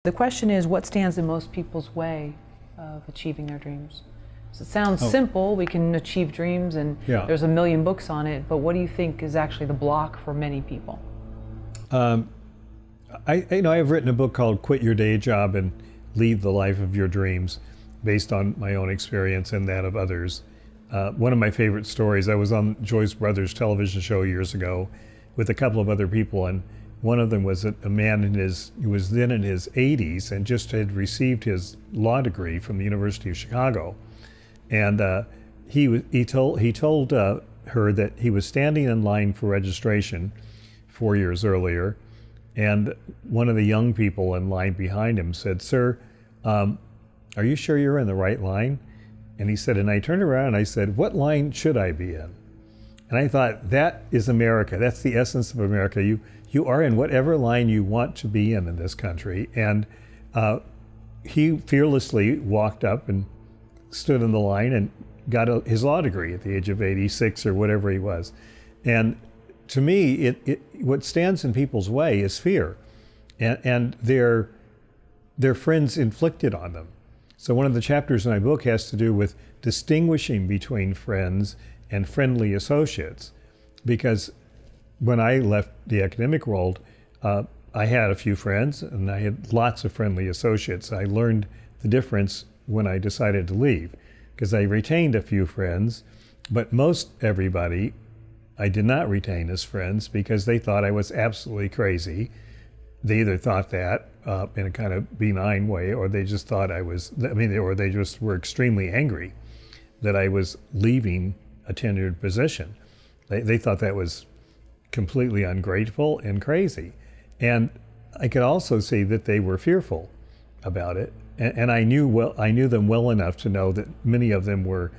The question is, what stands in most people's way of achieving their dreams? So it sounds simple, we can achieve dreams and there's a million books on it, but what do you think is actually the block for many people? I've written a book called Quit Your Day Job and Lead the Life of Your Dreams, based on my own experience and that of others. One of my favorite stories, I was on Joyce Brothers television show years ago with a couple of other people, and one of them was a man who was then in his 80s and just had received his law degree from the University of Chicago. And he told her that he was standing in line for registration 4 years earlier, and one of the young people in line behind him said, "Sir, are you sure you're in the right line?" And he said, and I turned around and I said, "What line should I be in?" And I thought, that is America. That's the essence of America. You are in whatever line you want to be in this country. And he fearlessly walked up and stood in the line and got his law degree at the age of 86 or whatever he was. And to me, what stands in people's way is fear, and their friends inflicted on them. So one of the chapters in my book has to do with distinguishing between friends and friendly associates, because when I left the academic world, I had a few friends and I had lots of friendly associates. I learned the difference when I decided to leave, because I retained a few friends, but most everybody I did not retain as friends because they thought I was absolutely crazy. They either thought that in a kind of benign way, or they just thought or they just were extremely angry that I was leaving a tenured position. They thought that was completely ungrateful and crazy. And I could also see that they were fearful about it. And I knew them well enough to know that many of them were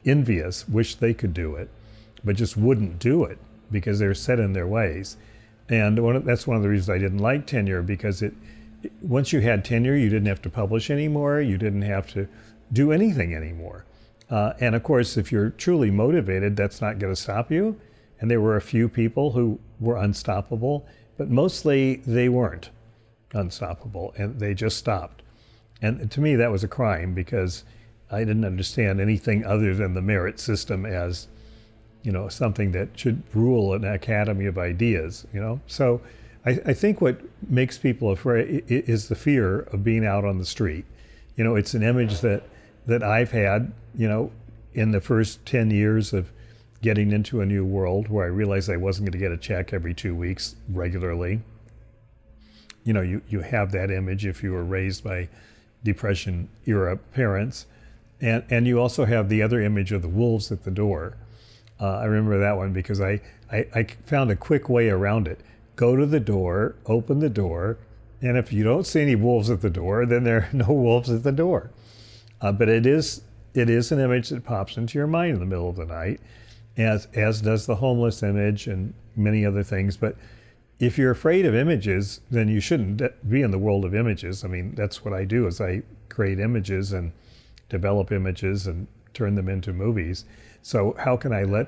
envious, wished they could do it, but just wouldn't do it because they're set in their ways. And that's one of the reasons I didn't like tenure, because once you had tenure, you didn't have to publish anymore, you didn't have to do anything anymore. And of course, if you're truly motivated, that's not going to stop you. And there were a few people who were unstoppable, but mostly they weren't unstoppable, and they just stopped. And to me, that was a crime, because I didn't understand anything other than the merit system as, something that should rule an academy of ideas, So I think what makes people afraid is the fear of being out on the street. It's an image that I've had, in the first 10 years of getting into a new world, where I realized I wasn't going to get a check every 2 weeks regularly. You have that image if you were raised by Depression era parents. And you also have the other image of the wolves at the door. I remember that one because I found a quick way around it. Go to the door, open the door, and if you don't see any wolves at the door, then there are no wolves at the door. But it is an image that pops into your mind in the middle of the night, as does the homeless image and many other things. But if you're afraid of images, then you shouldn't be in the world of images. I mean, that's what I do, is I create images and develop images and turn them into movies. So how can I let,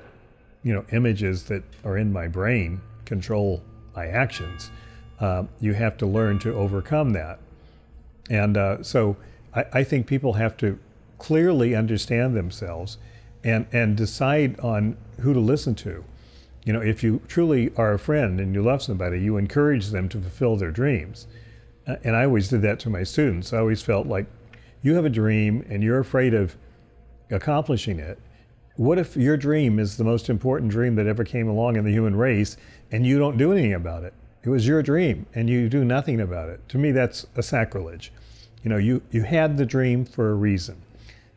images that are in my brain control my actions? You have to learn to overcome that. And so I think people have to clearly understand themselves and decide on who to listen to. If you truly are a friend and you love somebody, you encourage them to fulfill their dreams. And I always did that to my students. I always felt like, you have a dream and you're afraid of accomplishing it. What if your dream is the most important dream that ever came along in the human race and you don't do anything about it? It was your dream and you do nothing about it. To me, that's a sacrilege. You had the dream for a reason.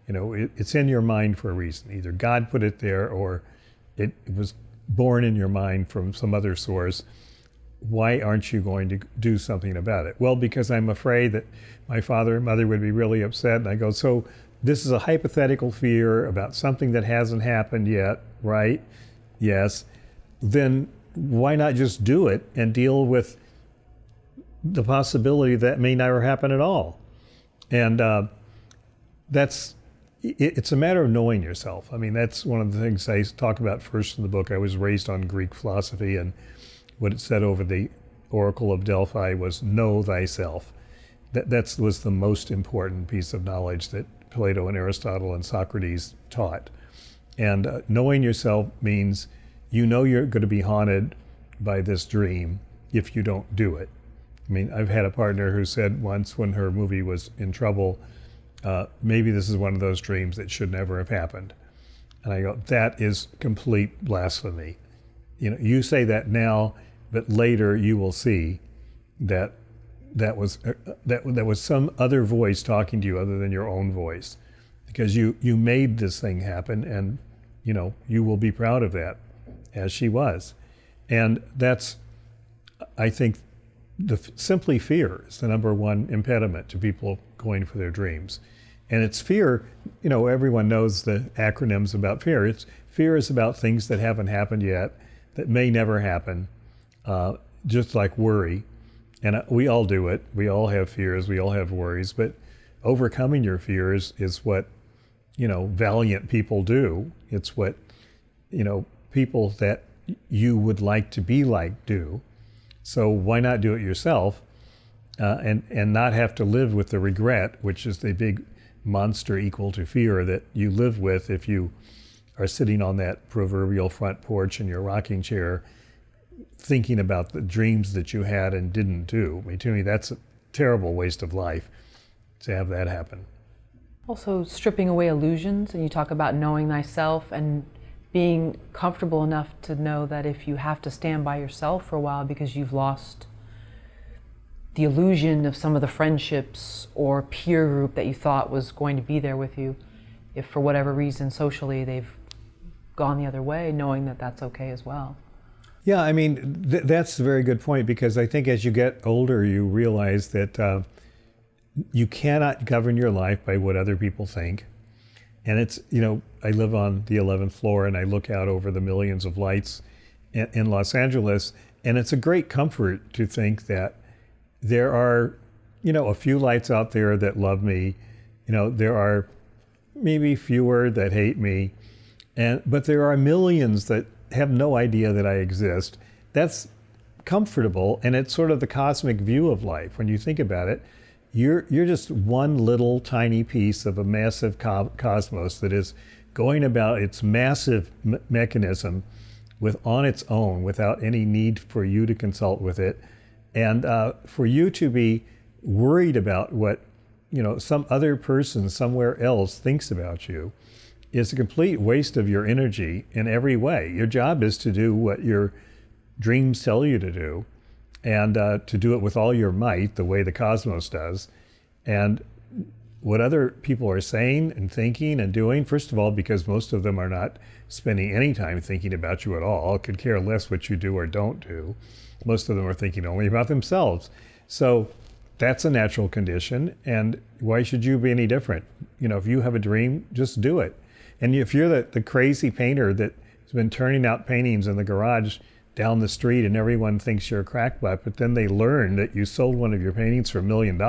It's in your mind for a reason. Either God put it there or it was born in your mind from some other source. Why aren't you going to do something about it? Well, because I'm afraid that my father and mother would be really upset. And I go, so this is a hypothetical fear about something that hasn't happened yet, right? Yes. Then why not just do it and deal with the possibility that may never happen at all? And it's a matter of knowing yourself. I mean, that's one of the things I talk about first in the book. I was raised on Greek philosophy, and what it said over the Oracle of Delphi was, know thyself. That was the most important piece of knowledge that Plato and Aristotle and Socrates taught. And knowing yourself means you know you're going to be haunted by this dream if you don't do it. I mean, I've had a partner who said once when her movie was in trouble, maybe this is one of those dreams that should never have happened. And I go, that is complete blasphemy. You know, you say that now, but later you will see that that was some other voice talking to you other than your own voice, because you made this thing happen, and you know you will be proud of that, as she was. And that's, I think, simply fear is the number one impediment to people going for their dreams. And it's fear, you know, everyone knows the acronyms about fear. Fear is about things that haven't happened yet, that may never happen, just like worry. And we all do it. We all have fears. We all have worries. But overcoming your fears is what, you know, valiant people do. It's what, you know, people that you would like to be like do. So why not do it yourself, and not have to live with the regret, which is the big monster equal to fear that you live with if you are sitting on that proverbial front porch in your rocking chair thinking about the dreams that you had and didn't do. I mean, to me, that's a terrible waste of life to have that happen. Also, stripping away illusions, and you talk about knowing thyself and being comfortable enough to know that if you have to stand by yourself for a while because you've lost the illusion of some of the friendships or peer group that you thought was going to be there with you, if for whatever reason socially they've gone the other way, knowing that that's okay as well. Yeah, I mean, that's a very good point, because I think as you get older, you realize that you cannot govern your life by what other people think. And it's, you know, I live on the 11th floor and I look out over the millions of lights in Los Angeles, and it's a great comfort to think that there are, you know, a few lights out there that love me. You know, there are maybe fewer that hate me, but there are millions that have no idea that I exist. That's comfortable, and it's sort of the cosmic view of life. When you think about it, you're just one little tiny piece of a massive cosmos that is going about its massive mechanism on its own without any need for you to consult with it. And for you to be worried about what, you know, some other person somewhere else thinks about you is a complete waste of your energy in every way. Your job is to do what your dreams tell you to do, and to do it with all your might, the way the cosmos does. And what other people are saying and thinking and doing, first of all, because most of them are not spending any time thinking about you at all, could care less what you do or don't do. Most of them are thinking only about themselves. So that's a natural condition, and why should you be any different? You know, if you have a dream, just do it. And if you're the crazy painter that's been turning out paintings in the garage down the street and everyone thinks you're a crackpot, but then they learn that you sold one of your paintings for $1 million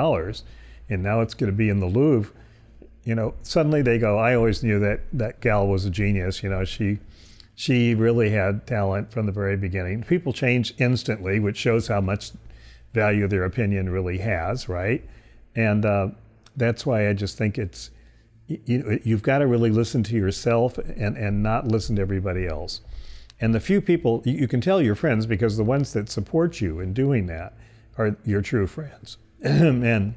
and now it's going to be in the Louvre, you know, suddenly they go, I always knew that gal was a genius. You know, she really had talent from the very beginning. People change instantly, which shows how much value their opinion really has, right? And that's why I just think it's, you've got to really listen to yourself and not listen to everybody else. And the few people, you can tell your friends, because the ones that support you in doing that are your true friends. And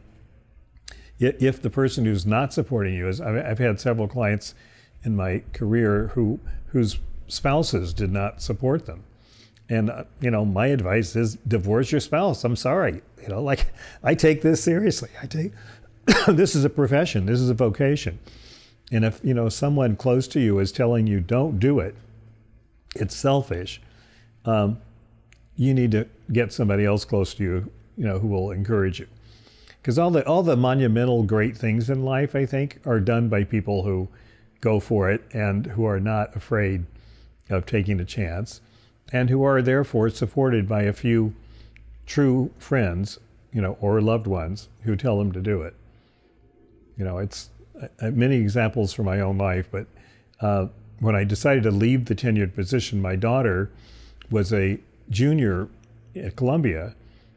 if the person who's not supporting you is, I've had several clients in my career whose spouses did not support them. And, you know, my advice is divorce your spouse. I'm sorry. You know, like, I take this seriously. This is a profession. This is a vocation. And if, you know, someone close to you is telling you don't do it, it's selfish. You need to get somebody else close to you, you know, who will encourage you. Because all the monumental great things in life, I think, are done by people who go for it and who are not afraid of taking a chance, and who are therefore supported by a few true friends, you know, or loved ones who tell them to do it. You know, it's many examples from my own life, but when I decided to leave the tenured position, my daughter was a junior at Columbia,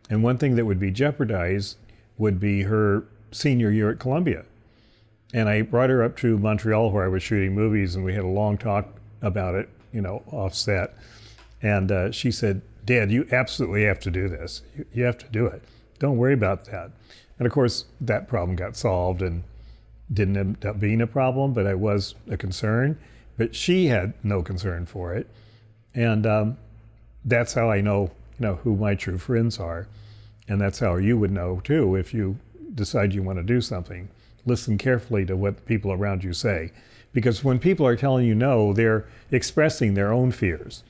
and one thing that would be jeopardized would be her senior year at Columbia. And I brought her up to Montreal where I was shooting movies, and we had a long talk about it, offset. And she said, "Dad, you absolutely have to do this. You have to do it. Don't worry about that." And of course, that problem got solved and didn't end up being a problem, but it was a concern. But she had no concern for it. And that's how I know, who my true friends are. And that's how you would know too if you decide you want to do something. Listen carefully to what the people around you say. Because when people are telling you no, they're expressing their own fears.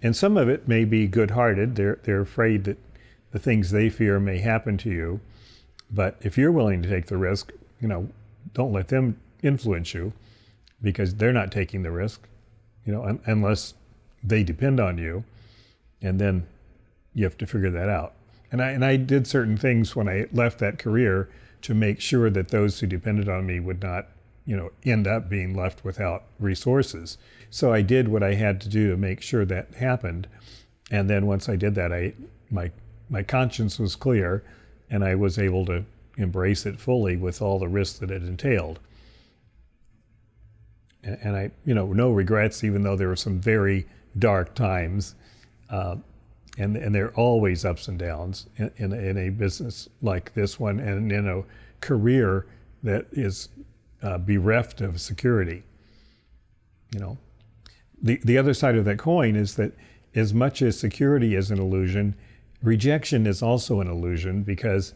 And some of it may be good-hearted. They're afraid that the things they fear may happen to you. But if you're willing to take the risk, don't let them influence you, because they're not taking the risk, unless they depend on you. And then you have to figure that out. And I did certain things when I left that career to make sure that those who depended on me would not, end up being left without resources. So I did what I had to do to make sure that happened. And then once I did that, my conscience was clear, and I was able to embrace it fully with all the risks that it entailed. And I, no regrets, even though there were some very dark times. And there are always ups and downs in a business like this one, and in a career that is bereft of security. The other side of that coin is that as much as security is an illusion, rejection is also an illusion, because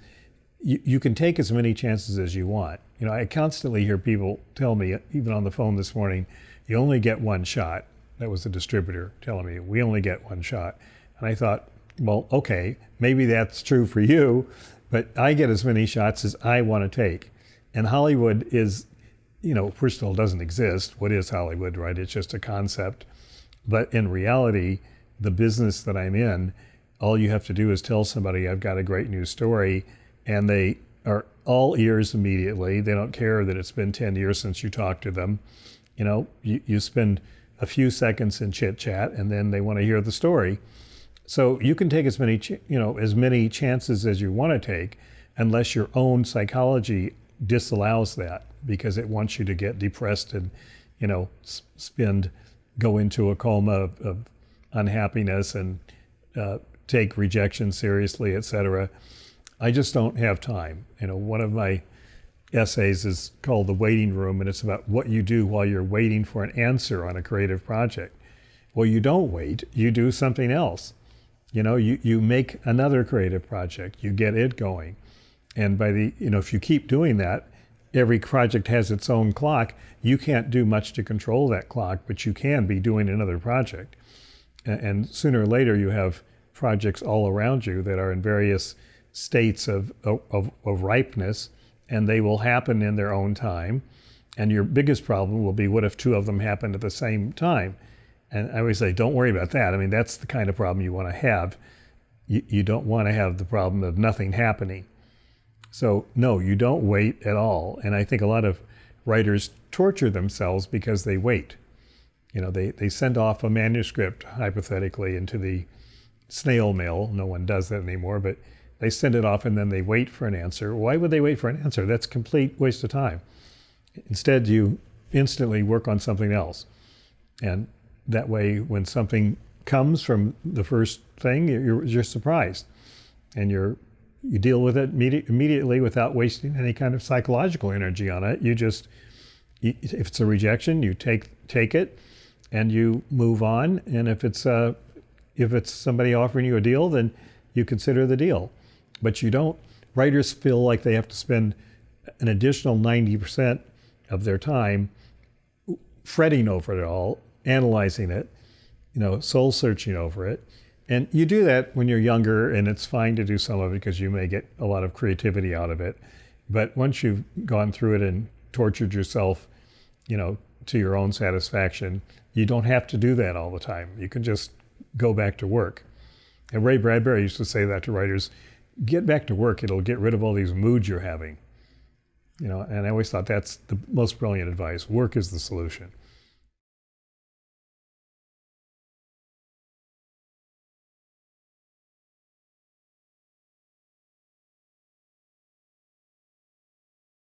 you can take as many chances as you want. I constantly hear people tell me, even on the phone this morning, you only get one shot. That was the distributor telling me, we only get one shot. And I thought, well, okay, maybe that's true for you, but I get as many shots as I want to take. And Hollywood is, first of all, doesn't exist. What is Hollywood, right? It's just a concept. But in reality, the business that I'm in, all you have to do is tell somebody, I've got a great new story, and they are all ears immediately. They don't care that it's been 10 years since you talked to them. You spend a few seconds in chit chat, and then they want to hear the story. So you can take as many chances as you want to take, unless your own psychology disallows that, because it wants you to get depressed and, go into a coma of unhappiness and take rejection seriously, etc. I just don't have time. One of my essays is called The Waiting Room, and it's about what you do while you're waiting for an answer on a creative project. Well, you don't wait, you do something else. You make another creative project, you get it going. And if you keep doing that, every project has its own clock. You can't do much to control that clock, but you can be doing another project. And sooner or later, you have projects all around you that are in various states of ripeness, and they will happen in their own time. And your biggest problem will be, what if two of them happen at the same time? And I always say, don't worry about that. I mean, that's the kind of problem you want to have. You don't want to have the problem of nothing happening. So no, you don't wait at all. And I think a lot of writers torture themselves because they wait. They send off a manuscript, hypothetically, into the snail mail. No one does that anymore, but they send it off and then they wait for an answer. Why would they wait for an answer? That's a complete waste of time. Instead, you instantly work on something else. And that way, when something comes from the first thing, you're surprised. And you deal with it immediately without wasting any kind of psychological energy on it. If it's a rejection, you take it and you move on. And if it's somebody offering you a deal, then you consider the deal. But you don't. Writers feel like they have to spend an additional 90% of their time fretting over it all, analyzing it, soul searching over it. And you do that when you're younger, and it's fine to do some of it because you may get a lot of creativity out of it. But once you've gone through it and tortured yourself, to your own satisfaction, you don't have to do that all the time. You can just go back to work. And Ray Bradbury used to say that to writers, get back to work. It'll get rid of all these moods you're having. And I always thought that's the most brilliant advice. Work is the solution.